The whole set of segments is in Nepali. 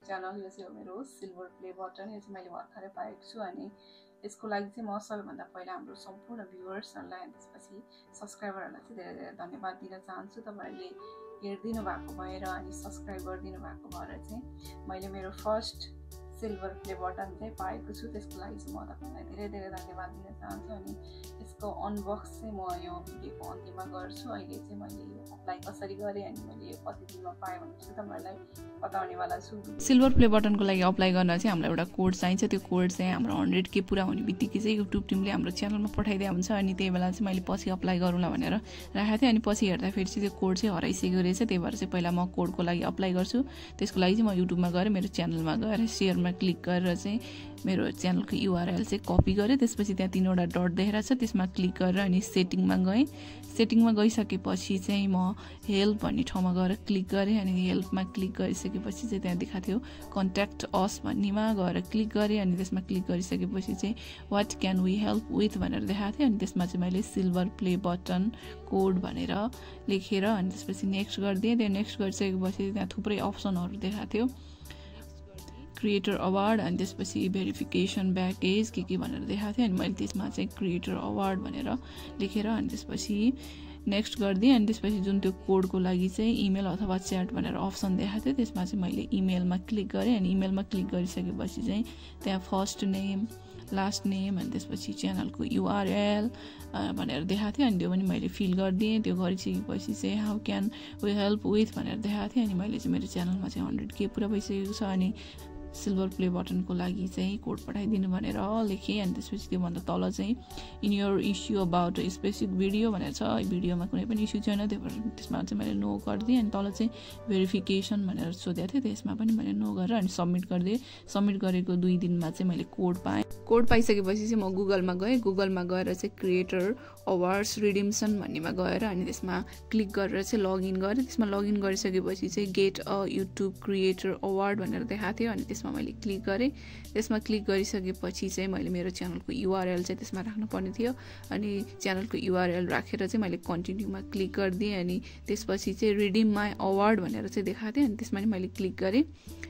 च्यानल यो चाहिँ हो मेरो सिल्भर प्ले बटन। यो चाहिँ मैले भर्खरै पाएको छु अनि यसको लागि चाहिँ म सबैभन्दा पहिला हाम्रो सम्पूर्ण भ्युअर्सहरूलाई अनि त्यसपछि सब्सक्राइबरहरूलाई चाहिँ धेरै धेरै धन्यवाद दिन चाहन्छु। तपाईँहरूले हेरिदिनु भएको भएर अनि सब्सक्राइब गरिदिनु भएको भएर चाहिँ मैले मेरो फर्स्ट सिल्भर प्ले बटन चाहिँ पाएको छु। त्यसको लागि चाहिँ म तपाईँलाई धेरै धेरै धन्यवाद दिन चाहन्छु। अनि यसको अनबक्स चाहिँ म यो भिडियोको अन्त्यमा गर्छु। अहिले चाहिँ मैले यो अप्लाई कसरी गरेँ अनि मैले यो कति दिनमा पाएँ भनेर चाहिँ तपाईँहरूलाई बताउनेवाला छु। सिल्भर प्ले बटनको लागि अप्लाई गर्न चाहिँ हामीलाई एउटा कोड चाहिन्छ। त्यो कोड चाहिँ हाम्रो 100K पुरा हुने बित्तिकै चाहिँ युट्युब टिमले हाम्रो च्यानलमा पठाइदिया हुन्छ। अनि त्यही बेला चाहिँ मैले पछि अप्लाई गरौँला भनेर राखेको थिएँ। अनि पछि हेर्दाखेरि चाहिँ त्यो कोड चाहिँ हराइसकेको रहेछ। त्यही भएर चाहिँ पहिला म कोडको लागि अप्लाई गर्छु। त्यसको लागि चाहिँ म युट्युबमा गएर मेरो च्यानलमा गएर सेयरमा क्लिक गरेर चाहिँ मेरो च्यानलको URL चाहिँ कपी गरेँ। त्यसपछि त्यहाँ 3वटा डट देखेर छ त्यसमा क्लिक गरेर अनि सेटिङमा गएँ। सेटिङमा गइसकेपछि चाहिँ म हेल्प भन्ने ठाउँमा गएर क्लिक गरेँ। अनि हेल्पमा क्लिक गरिसकेपछि चाहिँ त्यहाँ देखाएको थियो कन्ट्याक्ट अस भन्नेमा गएर क्लिक गरेँ। अनि त्यसमा क्लिक गरिसकेपछि चाहिँ what can we help with भनेर देखाएको थियो। अनि त्यसमा चाहिँ मैले सिल्भर प्ले बटन कोड भनेर लेखेर अनि त्यसपछि नेक्स्ट गरिदिएँ। त्यो नेक्स्ट गरिसकेपछि त्यहाँ थुप्रै अप्सनहरू देखाएको थियो, क्रिएटर अवार्ड अनि त्यसपछि भेरिफिकेसन ब्याकेज के भनेर देखाएको थियो। अनि मैले त्यसमा चाहिँ क्रिएटर अवार्ड भनेर लेखेर अनि त्यसपछि नेक्स्ट गरिदिएँ। अनि त्यसपछि जुन त्यो कोडको लागि चाहिँ इमेल अथवा च्याट भनेर अप्सन देखाएको थियो त्यसमा चाहिँ मैले इमेलमा क्लिक गरेँ। अनि इमेलमा क्लिक गरिसकेपछि चाहिँ त्यहाँ फर्स्ट नेम लास्ट नेम अनि त्यसपछि च्यानलको URL भनेर देखाएको थियो। अनि त्यो पनि मैले फिल गरिदिएँ। त्यो गरिसकेपछि चाहिँ how can we help with भनेर देखाएको थियो। अनि मैले चाहिँ मेरो च्यानलमा चाहिँ 100K पुरा भइसकेको छ अनि सिल्भर प्ले बटनको लागि चाहिँ कोड पठाइदिनु भनेर लेखेँ। अनि त्यसपछि त्योभन्दा तल चाहिँ in your issue about specific video भनेर छ। भिडियोमा कुनै पनि इस्यु छैन, त्यो भएर त्यसमा चाहिँ मैले नो गरिदिएँ। अनि तल चाहिँ भेरिफिकेसन भनेर सोधेको थियो, त्यसमा पनि मैले नो गरेर अनि सबमिट गरिदिएँ। सबमिट गरेको 2 दिनमा चाहिँ मैले कोड पाएँ। कोड पाइसकेपछि चाहिँ म गुगलमा गएँ। गुगलमा गएर चाहिँ क्रिएटर अवार्ड्स रिडिम्सन भन्नेमा गएर अनि त्यसमा क्लिक गरेर चाहिँ लगइन गरेँ। त्यसमा लगइन गरिसकेपछि चाहिँ get a YouTube creator award भनेर देखाएको थियो। अनि त्यसमा मैले क्लिक गरेँ। त्यसमा क्लिक गरिसकेपछि चाहिँ मैले मेरो च्यानलको URL चाहिँ त्यसमा राख्नुपर्ने थियो। अनि च्यानलको URL राखेर चाहिँ मैले कन्टिन्यूमा क्लिक गरिदिएँ। अनि त्यसपछि चाहिँ रिडिम माई अवार्ड भनेर चाहिँ देखाएको थियो। अनि त्यसमा नि मैले क्लिक गरेँ।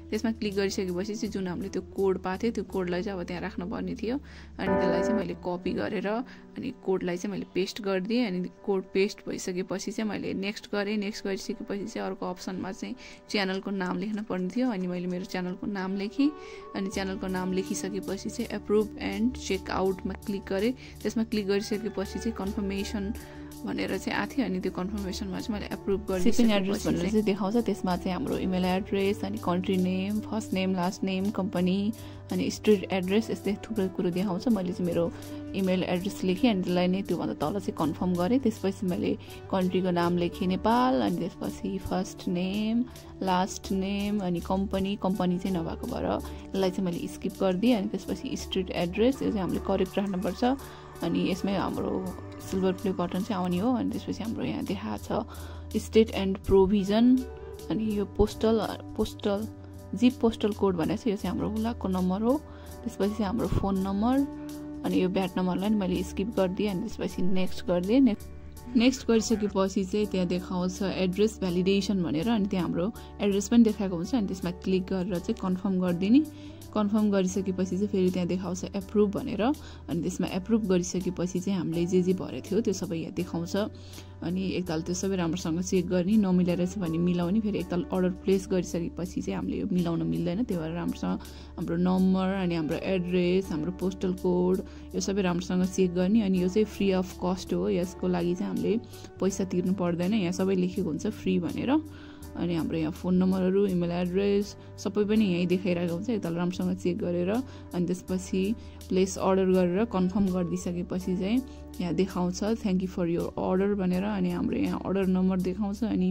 त्यसमा क्लिक गरिसकेपछि चाहिँ जुन हामीले त्यो कोड पाएको थियो त्यो कोडलाई चाहिँ अब त्यहाँ राख्नुपर्ने थियो। अनि त्यसलाई चाहिँ मैले कपी गरेर अनि कोडलाई चाहिँ मैले पेस्ट गरिदिएँ। अनि कोड पेस्ट भइसकेपछि चाहिँ मैले नेक्स्ट गरेँ। नेक्स्ट गरिसकेपछि चाहिँ अर्को अप्सनमा चाहिँ च्यानलको नाम लेख्न पर्ने थियो। अनि मैले मेरो च्यानलको नाम लेखेँ। अनि च्यानलको नाम लेखिसकेपछि चाहिँ एप्रुभ एन्ड चेक आउटमा क्लिक गरेँ। त्यसमा क्लिक गरिसकेपछि चाहिँ कन्फर्मेसन भनेर चाहिँ आएको थियो। अनि त्यो कन्फर्मेसनमा चाहिँ मैले एप्रुभ गरेँ। शिपिङ एड्रेस भनेर चाहिँ देखाउँछ। त्यसमा चाहिँ हाम्रो इमेल एड्रेस अनि country name, first name, last name, company अनि स्ट्रिट एड्रेस यस्तै थुप्रै कुरो देखाउँछ। मैले चाहिँ मेरो इमेल एड्रेस लेखेँ अनि त्यसलाई नै त्योभन्दा तल चाहिँ कन्फर्म गरेँ। त्यसपछि मैले कन्ट्रीको नाम लेखेँ नेपाल। अनि त्यसपछि फर्स्ट नेम, लास्ट नेम अनि कम्पनी चाहिँ नभएको भएर यसलाई चाहिँ मैले स्किप गरिदिएँ। अनि त्यसपछि स्ट्रिट एड्रेस यो चाहिँ हामीले करेक्ट राख्नुपर्छ। अनि यसमै हाम्रो सिल्भर प्ले बटन चाहिँ आउने हो। अनि त्यसपछि हाम्रो यहाँ देखाएको छ स्टेट एन्ड प्रोभिजन अनि यो पोस्टल जिप पोस्टल कोड भनेको छ। यो चाहिँ हाम्रो हुलाकको नम्बर हो। त्यसपछि चाहिँ हाम्रो फोन नम्बर अनि यो ब्याट नम्बरलाई नि मैले स्किप गरिदिएँ। अनि त्यसपछि नेक्स्ट गरिदिएँ। नेक्स्ट गरिसकेपछि चाहिँ त्यहाँ देखाउँछ एड्रेस भ्यालिडेसन भनेर। अनि त्यहाँ हाम्रो एड्रेस पनि देखाएको हुन्छ। अनि त्यसमा क्लिक गरेर चाहिँ कन्फर्म गरिदिने। कन्फर्म गरिसकेपछि चाहिँ फेरि त्यहाँ देखाउँछ एप्रुभ भनेर। अनि त्यसमा एप्रुभ गरिसकेपछि चाहिँ हामीले जे भरेको थियो त्यो सबै यहाँ देखाउँछ। अनि एकताल त्यो सबै राम्रोसँग चेक गर्ने, नमिलेर चाहिँ भने मिलाउने। फेरि एकताल अर्डर प्लेस गरिसकेपछि चाहिँ हामीले यो मिलाउन मिल्दैन। त्यही भएर राम्रोसँग हाम्रो नम्बर अनि हाम्रो एड्रेस, हाम्रो पोस्टल कोड यो सबै राम्रोसँग चेक गर्ने। अनि यो चाहिँ फ्री अफ कस्ट हो। यसको लागि चाहिँ हामीले पैसा तिर्नु पर्दैन। यहाँ सबै लेखेको हुन्छ फ्री भनेर। अनि हाम्रो यहाँ फोन नम्बरहरू, इमेल एड्रेस सबै पनि यहीँ देखाइरहेको हुन्छ। एकताल राम्रोसँग चेक गरेर अनि त्यसपछि प्लेस अर्डर गरेर कन्फर्म गरिदिइसकेपछि चाहिँ यहाँ देखाउँछ thank you for your order भनेर। अनि हाम्रो यहाँ अर्डर नम्बर देखाउँछ अनि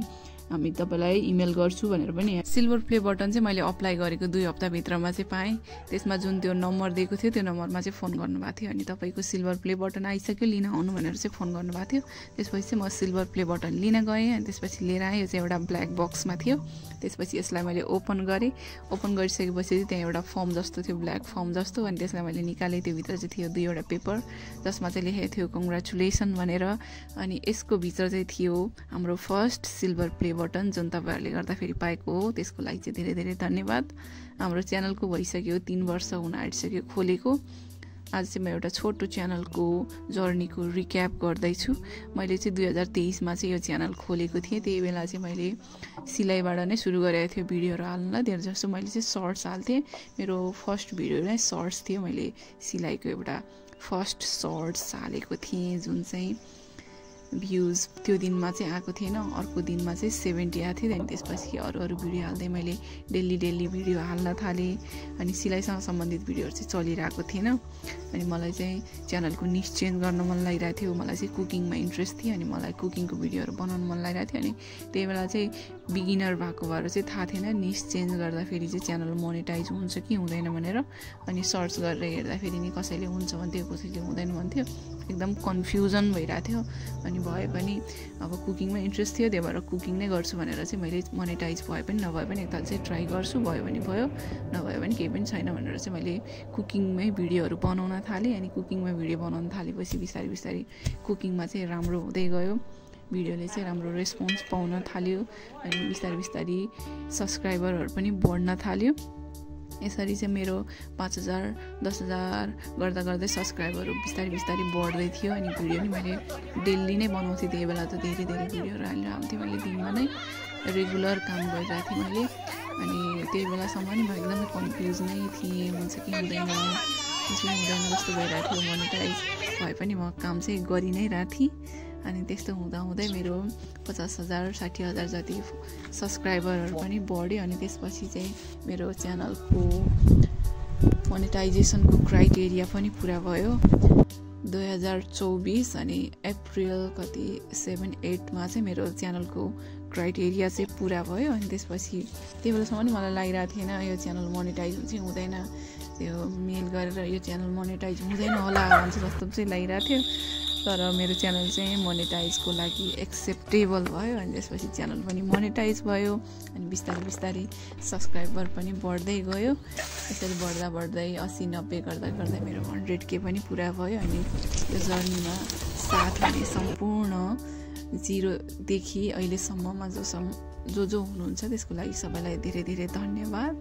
हामी तपाईँलाई इमेल गर्छु भनेर पनि। सिल्भर प्ले बटन चाहिँ मैले अप्लाई गरेको 2 हप्ताभित्रमा चाहिँ पाएँ। त्यसमा जुन त्यो नम्बर दिएको थियो त्यो नम्बरमा चाहिँ फोन गर्नुभएको थियो। अनि तपाईँको सिल्भर प्ले बटन आइसक्यो, लिन आउनु भनेर चाहिँ फोन गर्नुभएको थियो। त्यसपछि चाहिँ म सिल्भर प्ले बटन लिन गएँ। अनि त्यसपछि लिएर आएँ। यो चाहिँ एउटा ब्ल्याक बक्समा थियो। त्यसपछि यसलाई मैले ओपन गरेँ। ओपन गरिसकेपछि त्यहाँ एउटा फर्म जस्तो थियो, ब्ल्याक फर्म जस्तो। अनि त्यसलाई मैले निकालेँ। त्योभित्र चाहिँ थियो 2वटा पेपर जसमा चाहिँ लेखेको थियो कङ्ग्रेचुलेसन भनेर। अनि यसको भित्र चाहिँ थियो हाम्रो फर्स्ट सिल्भर प्ले बटन जुन तपाईँहरूले गर्दाखेरि पाएको हो त्यसको लागि चाहिँ धेरै धेरै धन्यवाद। हाम्रो च्यानलको भइसक्यो 3 वर्ष हुन आँटिसक्यो खोलेको। आज चाहिँ म एउटा छोटो च्यानलको जर्नीको रिक्याप गर्दैछु। मैले चाहिँ 2023 मा चाहिँ यो च्यानल खोलेको थिएँ। त्यही बेला चाहिँ मैले सिलाइबाट नै सुरु गरेको थियो भिडियोहरू हाल्नलाई। धेरै जस्तो मैले चाहिँ सर्ट्स हाल्थेँ। मेरो फर्स्ट भिडियो नै सर्ट्स थियो। मैले सिलाइको एउटा फर्स्ट सर्ट्स हालेको थिएँ जुन चाहिँ भ्युज त्यो दिनमा चाहिँ आएको थिएन। अर्को दिनमा चाहिँ 70 आएको थियो। अनि त्यसपछि अरू भिडियो हाल्दै मैले डेली भिडियो हाल्न थालेँ। अनि सिलाइसँग सम्बन्धित भिडियोहरू चाहिँ चलिरहेको थिएन। अनि मलाई चाहिँ च्यानलको निश चेन्ज गर्न मन लागिरहेको थियो। मलाई चाहिँ कुकिङमा इन्ट्रेस्ट थियो अनि मलाई कुकिङको भिडियोहरू बनाउन मन लागिरहेको थियो। अनि त्यही बेला चाहिँ बिगिनर भएको भएर चाहिँ थाहा थिएन निश चेन्ज गर्दाखेरि चाहिँ च्यानल मोनेटाइज हुन्छ कि हुँदैन भनेर। अनि सर्च गरेर हेर्दाखेरि नि कसैले हुन्छ भन्थ्यो, कसैले हुँदैन भन्थ्यो। एकदम कन्फ्युजन भइरहेको थियो। अनि भए पनि अब कुकिङमा इन्ट्रेस्ट थियो, त्यही भएर कुकिङ नै गर्छु भनेर चाहिँ मैले मोनेटाइज भए पनि नभए पनि एकताल चाहिँ ट्राई गर्छु। भयो भने भयो, नभयो भने केही पनि छैन भनेर चाहिँ मैले कुकिङमै भिडियोहरू बनाउन थालेँ। अनि कुकिङमा भिडियो बनाउन थालेपछि बिस्तारै कुकिङमा चाहिँ राम्रो हुँदै गयो। भिडियोले चाहिँ राम्रो रेस्पोन्स पाउन थाल्यो। अनि बिस्तारै सब्सक्राइबरहरू पनि बढ्न थाल्यो। यसरी चाहिँ मेरो 5000 10,000 गर्दै सब्सक्राइबरहरू बिस्तारै बढ्दै थियो। अनि भिडियो पनि मैले डेली नै बनाउँथेँ। त्यही बेला त धेरै भिडियोहरू हाल्थेँ मैले दिनमा नै। रेगुलर काम गरिरहेको थिएँ मैले। अनि त्यही बेलासम्म नि म एकदमै कन्फ्युज नै थिएँ, हुन्छ कि हुँदैन जस्तो भइरहेको थियो। मोनेटाइज भए पनि म काम चाहिँ गरि नै रहेको थिएँ। अनि त्यस्तो हुँदै मेरो 50,000 60,000 जति सब्सक्राइबरहरू पनि बढ्यो। अनि त्यसपछि चाहिँ मेरो च्यानलको मोनेटाइजेसनको क्राइटेरिया पनि पुरा भयो। 2024 अनि अप्रिल 7-8 मा चाहिँ मेरो च्यानलको क्राइटेरिया चाहिँ पुरा भयो। अनि त्यसपछि त्यो बेलासम्म मलाई लागिरहेको थिएन यो च्यानल मोनेटाइज हुन्छ हुँदैन, त्यो मेल गरेर यो च्यानल मोनेटाइज हुँदैन होला भन्छ जस्तो चाहिँ लागिरहेको थियो। तर मेरो च्यानल चाहिँ मोनेटाइजको लागि एक्सेप्टेबल भयो। अनि त्यसपछि च्यानल पनि मोनेटाइज भयो। अनि बिस्तारै सब्सक्राइबर पनि बढ्दै गयो। यसरी बढ्दै 80-90 गर्दा मेरो 100K पनि पुरा भयो। अनि यो जर्नीमा साथ हुने सम्पूर्ण 0देखि अहिलेसम्ममा जो हुनुहुन्छ त्यसको लागि सबैलाई धेरै धन्यवाद।